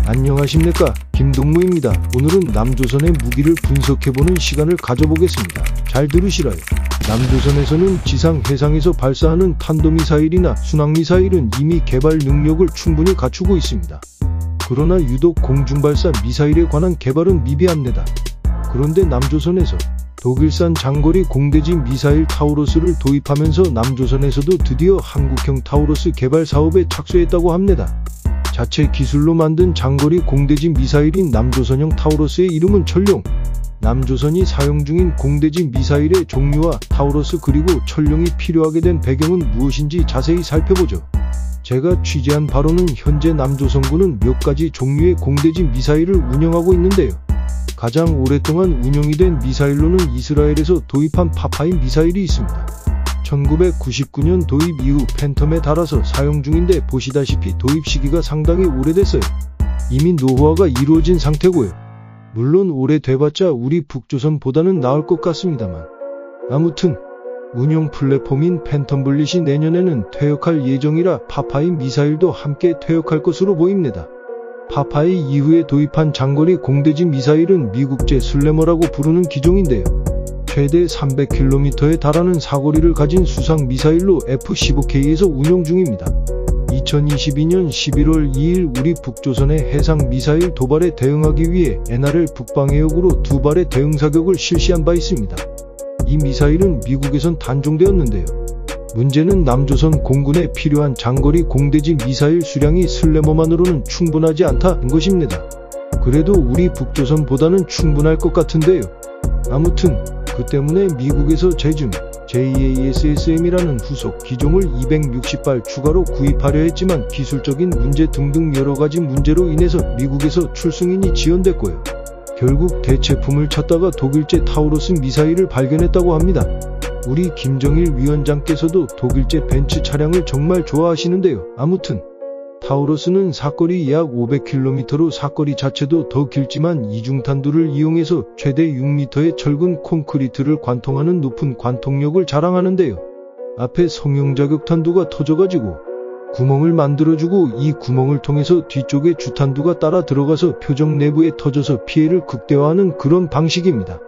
안녕하십니까, 김동무입니다. 오늘은 남조선의 무기를 분석해보는 시간을 가져보겠습니다. 잘 들으시라요. 남조선에서는 지상, 해상에서 발사하는 탄도미사일이나 순항미사일은 이미 개발 능력을 충분히 갖추고 있습니다. 그러나 유독 공중발사 미사일에 관한 개발은 미비합니다. 그런데 남조선에서 독일산 장거리 공대지 미사일 타우러스를 도입하면서 남조선에서도 드디어 한국형 타우러스 개발 사업에 착수했다고 합니다. 자체 기술로 만든 장거리 공대지 미사일인 남조선형 타우러스의 이름은 철룡. 남조선이 사용 중인 공대지 미사일의 종류와 타우러스 그리고 철룡이 필요하게 된 배경은 무엇인지 자세히 살펴보죠. 제가 취재한 바로는 현재 남조선군은 몇 가지 종류의 공대지 미사일을 운영하고 있는데요. 가장 오랫동안 운영이 된 미사일로는 이스라엘에서 도입한 파파인 미사일이 있습니다. 1999년 도입 이후 팬텀에 달아서 사용 중인데 보시다시피 도입 시기가 상당히 오래됐어요. 이미 노후화가 이루어진 상태고요. 물론 오래돼봤자 우리 북조선보다는 나을 것 같습니다만. 아무튼 운용 플랫폼인 팬텀블릿이 내년에는 퇴역할 예정이라 파파이 미사일도 함께 퇴역할 것으로 보입니다. 파파이 이후에 도입한 장거리 공대지 미사일은 미국제 슬래머라고 부르는 기종인데요. 최대 300km에 달하는 사거리를 가진 수상 미사일로 F-15K에서 운용 중입니다. 2022년 11월 2일 우리 북조선의 해상 미사일 도발에 대응하기 위해 NRL 북방해역으로 2발의 대응 사격을 실시한 바 있습니다. 이 미사일은 미국에선 단종되었는데요. 문제는 남조선 공군에 필요한 장거리 공대지 미사일 수량이 슬래머만으로는 충분하지 않다는 것입니다. 그래도 우리 북조선보다는 충분할 것 같은데요. 아무튼 그 때문에 미국에서 제즘 JASSM이라는 후속 기종을 260발 추가로 구입하려 했지만 기술적인 문제 등등 여러가지 문제로 인해서 미국에서 출승인이 지연됐고요. 결국 대체품을 찾다가 독일제 타우러스 미사일을 발견했다고 합니다. 우리 김정일 위원장께서도 독일제 벤츠 차량을 정말 좋아하시는데요. 아무튼 타우러스는 사거리 약 500km로 사거리 자체도 더 길지만 이중탄두를 이용해서 최대 6m의 철근 콘크리트를 관통하는 높은 관통력을 자랑하는데요. 앞에 성형자격탄두가 터져가지고 구멍을 만들어주고 이 구멍을 통해서 뒤쪽에 주탄두가 따라 들어가서 표적 내부에 터져서 피해를 극대화하는 그런 방식입니다.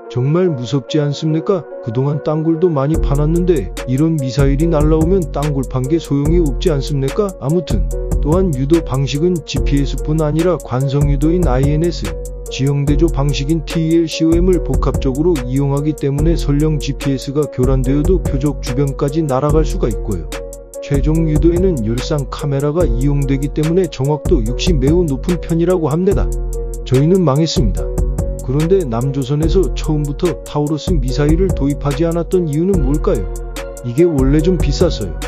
정말 무섭지 않습니까? 그동안 땅굴도 많이 파놨는데 이런 미사일이 날라오면 땅굴 판 게 소용이 없지 않습니까? 아무튼 또한 유도 방식은 GPS뿐 아니라 관성 유도인 INS, 지형대조 방식인 TLCOM을 복합적으로 이용하기 때문에 설령 GPS가 교란되어도 표적 주변까지 날아갈 수가 있고요. 최종 유도에는 열상 카메라가 이용되기 때문에 정확도 역시 매우 높은 편이라고 합니다. 저희는 망했습니다. 그런데 남조선에서 처음부터 타우러스 미사일을 도입하지 않았던 이유는 뭘까요? 이게 원래 좀 비쌌어요.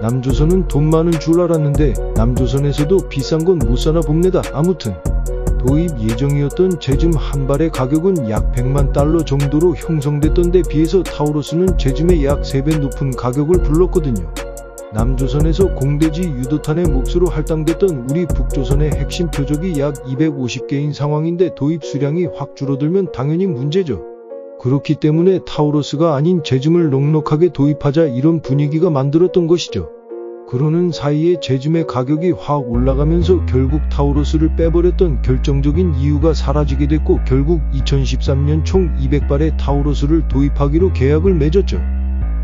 남조선은 돈 많은 줄 알았는데 남조선에서도 비싼 건 못 사나 봅니다. 아무튼 도입 예정이었던 제즘 한 발의 가격은 약 100만 달러 정도로 형성됐던 데 비해서 타우러스는 제즘의 약 3배 높은 가격을 불렀거든요. 남조선에서 공대지 유도탄의 몫으로 할당됐던 우리 북조선의 핵심 표적이 약 250개인 상황인데 도입 수량이 확 줄어들면 당연히 문제죠. 그렇기 때문에 타우러스가 아닌 제즘을 넉넉하게 도입하자 이런 분위기가 만들었던 것이죠. 그러는 사이에 제즘의 가격이 확 올라가면서 결국 타우러스를 빼버렸던 결정적인 이유가 사라지게 됐고 결국 2013년 총 200발의 타우러스를 도입하기로 계약을 맺었죠.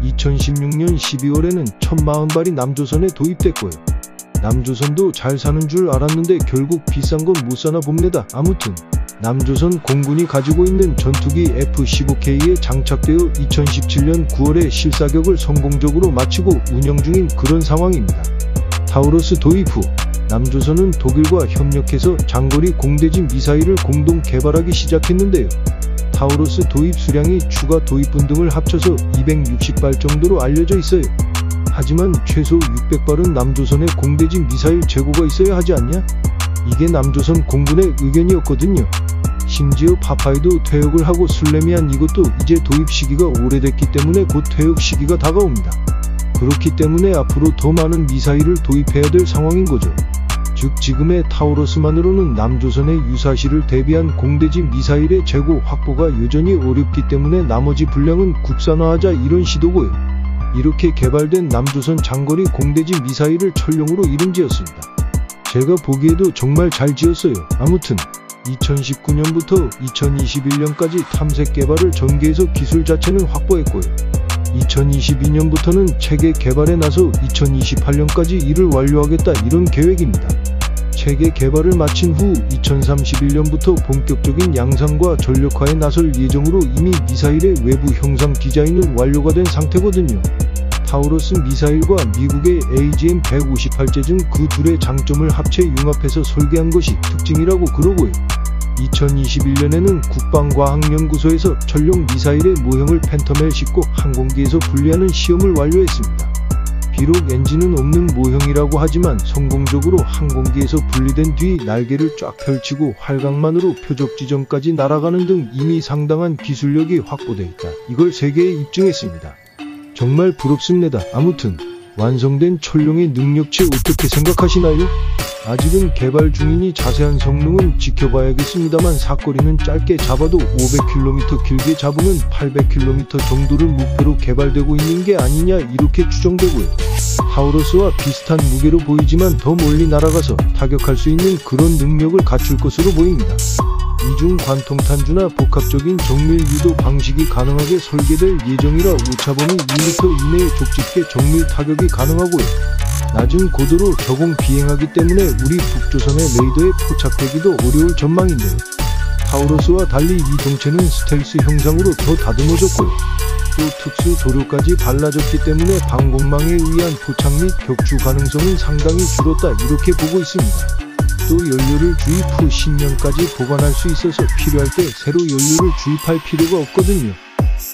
2016년 12월에는 1040발이 남조선에 도입됐고요. 남조선도 잘 사는 줄 알았는데 결국 비싼 건 못 사나 봅니다. 아무튼 남조선 공군이 가지고 있는 전투기 F-15K에 장착되어 2017년 9월에 실사격을 성공적으로 마치고 운영 중인 그런 상황입니다. 타우러스 도입 후 남조선은 독일과 협력해서 장거리 공대지 미사일을 공동 개발하기 시작했는데요. 타우러스 도입 수량이 추가 도입분 등을 합쳐서 260발 정도로 알려져 있어요. 하지만 최소 600발은 남조선의 공대지 미사일 재고가 있어야 하지 않냐? 이게 남조선 공군의 의견이었거든요. 심지어 파파이도 퇴역을 하고 슬래미안 이것도 이제 도입 시기가 오래됐기 때문에 곧 퇴역 시기가 다가옵니다. 그렇기 때문에 앞으로 더 많은 미사일을 도입해야 될 상황인 거죠. 즉 지금의 타우러스만으로는 남조선의 유사시를 대비한 공대지 미사일의 재고 확보가 여전히 어렵기 때문에 나머지 분량은 국산화하자 이런 시도고요. 이렇게 개발된 남조선 장거리 공대지 미사일을 철룡으로 이름 지었습니다. 제가 보기에도 정말 잘 지었어요. 아무튼 2019년부터 2021년까지 탐색 개발을 전개해서 기술 자체는 확보했고요. 2022년부터는 체계 개발에 나서 2028년까지 일을 완료하겠다 이런 계획입니다. 체계 개발을 마친 후 2031년부터 본격적인 양산과 전력화에 나설 예정으로 이미 미사일의 외부 형상 디자인은 완료가 된 상태거든요. 타우러스 미사일과 미국의 AGM-158제 중 그 둘의 장점을 합체 융합해서 설계한 것이 특징이라고 그러고요. 2021년에는 국방과학연구소에서 전용 미사일의 모형을 팬텀에 싣고 항공기에서 분리하는 시험을 완료했습니다. 비록 엔진은 없는 모형이라고 하지만 성공적으로 항공기에서 분리된 뒤 날개를 쫙 펼치고 활강만으로 표적 지점까지 날아가는 등 이미 상당한 기술력이 확보되어 있다. 이걸 세계에 입증했습니다. 정말 부럽습니다. 아무튼 완성된 철룡의 능력치 어떻게 생각하시나요? 아직은 개발 중이니 자세한 성능은 지켜봐야겠습니다만 사거리는 짧게 잡아도 500km 길게 잡으면 800km 정도를 목표로 개발되고 있는 게 아니냐 이렇게 추정되고요. 타우러스와 비슷한 무게로 보이지만 더 멀리 날아가서 타격할 수 있는 그런 능력을 갖출 것으로 보입니다. 이중 관통 탄주나 복합적인 정밀 유도 방식이 가능하게 설계될 예정이라 오차범위 2m 이내에 족집게 정밀 타격이 가능하고요. 낮은 고도로 저공 비행하기 때문에 우리 북조선의 레이더에 포착되기도 어려울 전망인데요. 타우러스와 달리 이 정체는 스텔스 형상으로 더 다듬어졌고요. 또 특수 도료까지 발라졌기 때문에 방공망에 의한 포착 및 격추 가능성은 상당히 줄었다 이렇게 보고 있습니다. 또 연료를 주입 후 10년까지 보관할 수 있어서 필요할 때 새로 연료를 주입할 필요가 없거든요.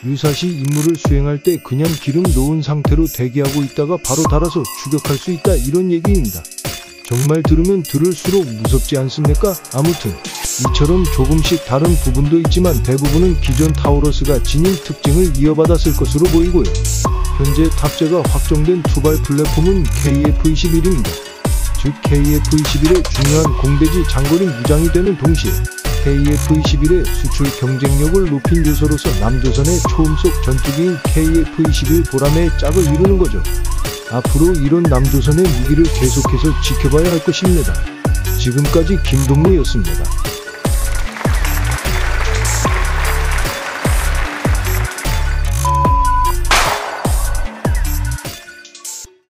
유사시 임무를 수행할 때 그냥 기름 놓은 상태로 대기하고 있다가 바로 달아서 추격할 수 있다 이런 얘기입니다. 정말 들으면 들을수록 무섭지 않습니까? 아무튼 이처럼 조금씩 다른 부분도 있지만 대부분은 기존 타우러스가 지닌 특징을 이어받았을 것으로 보이고요. 현재 탑재가 확정된 투발 플랫폼은 KF-21입니다. 즉 KF-21의 중요한 공대지 장거리 무장이 되는 동시에 KF-21의 수출 경쟁력을 높인 요소로서 남조선의 초음속 전투기인 KF-21 보람의 짝을 이루는 거죠. 앞으로 이런 남조선의 무기를 계속해서 지켜봐야 할 것입니다. 지금까지 김동무였습니다.